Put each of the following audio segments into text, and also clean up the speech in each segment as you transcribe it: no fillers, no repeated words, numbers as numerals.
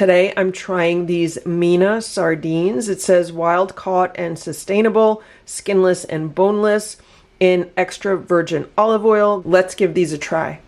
Today I'm trying these Mina Sardines. It says wild caught and sustainable, skinless and boneless in extra virgin olive oil. Let's give these a try.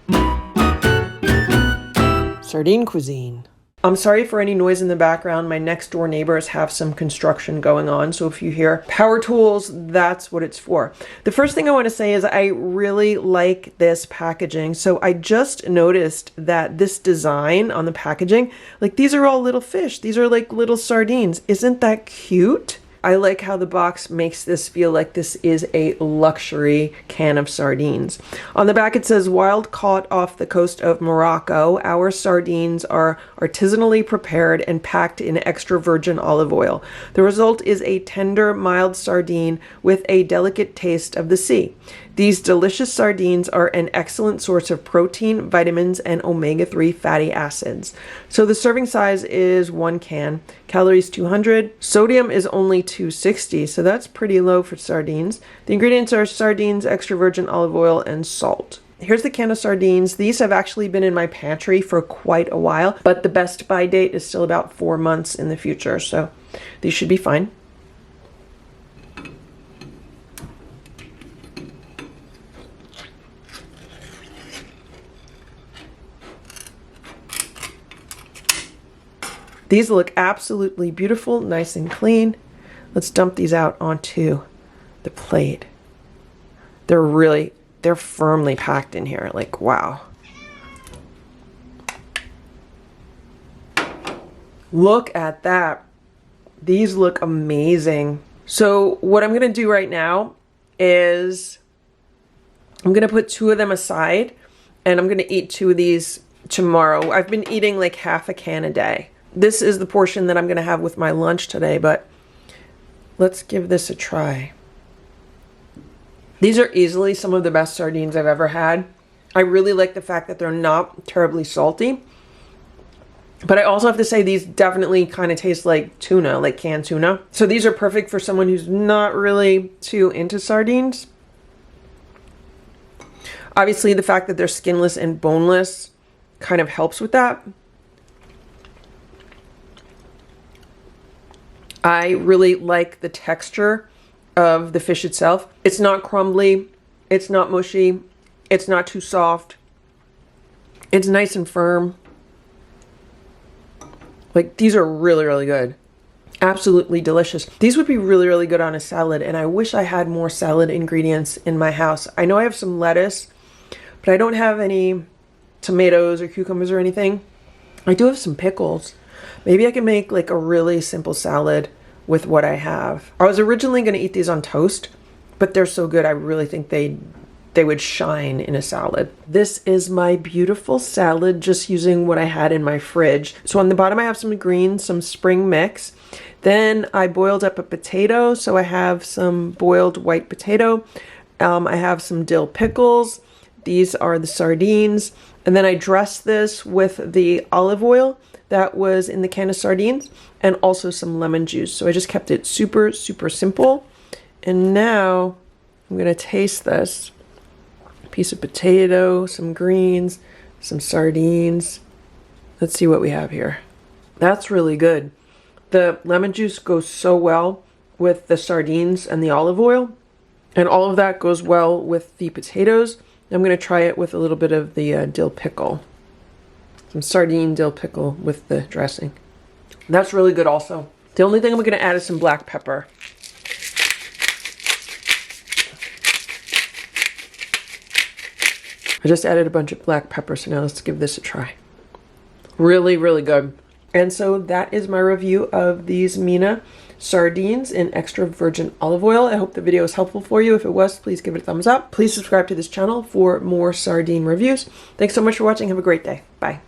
Sardine cuisine. I'm sorry for any noise in the background. My next door neighbors have some construction going on, so if you hear power tools, that's what it's for. The first thing I want to say is I really like this packaging. So I just noticed that this design on the packaging, like these are all little fish. These are like little sardines. Isn't that cute? I like how the box makes this feel like this is a luxury can of sardines. On the back it says, wild caught off the coast of Morocco. Our sardines are artisanally prepared and packed in extra virgin olive oil. The result is a tender, mild sardine with a delicate taste of the sea. These delicious sardines are an excellent source of protein, vitamins, and omega-3 fatty acids. So the serving size is 1 can, calories 200, sodium is only 260, so that's pretty low for sardines. The ingredients are sardines, extra virgin olive oil, and salt. Here's the can of sardines. These have actually been in my pantry for quite a while, but the best buy date is still about 4 months in the future, so these should be fine. These look absolutely beautiful, nice and clean. Let's dump these out onto the plate. They're firmly packed in here, like wow. Look at that. These look amazing. So what I'm gonna do right now is I'm gonna put 2 of them aside and I'm gonna eat 2 of these tomorrow. I've been eating like half a can a day. This is the portion that I'm going to have with my lunch today, but let's give this a try. These are easily some of the best sardines I've ever had. I really like the fact that they're not terribly salty, but I also have to say these definitely kind of taste like tuna, like canned tuna. So these are perfect for someone who's not really too into sardines. Obviously, the fact that they're skinless and boneless kind of helps with that. I really like the texture of the fish itself. It's not crumbly, it's not mushy, it's not too soft. It's nice and firm. Like, these are really, really good. Absolutely delicious. These would be really, really good on a salad, and I wish I had more salad ingredients in my house. I know I have some lettuce, but I don't have any tomatoes or cucumbers or anything. I do have some pickles. Maybe I can make like a really simple salad with what I have. I was originally going to eat these on toast, but they're so good I really think they would shine in a salad. This is my beautiful salad just using what I had in my fridge. So on the bottom I have some greens, some spring mix. Then I boiled up a potato, so I have some boiled white potato. I have some dill pickles. These are the sardines. And then I dressed this with the olive oil that was in the can of sardines and also some lemon juice. So I just kept it super, super simple. And now I'm gonna taste this. A piece of potato, some greens, some sardines. Let's see what we have here. That's really good. The lemon juice goes so well with the sardines and the olive oil. And all of that goes well with the potatoes. I'm gonna try it with a little bit of the dill pickle. Some sardine dill pickle with the dressing. That's really good also. The only thing I'm going to add is some black pepper. I just added a bunch of black pepper, so now let's give this a try. Really, really good. And so that is my review of these Mina sardines in extra virgin olive oil. I hope the video was helpful for you. If it was, please give it a thumbs up. Please subscribe to this channel for more sardine reviews. Thanks so much for watching. Have a great day. Bye.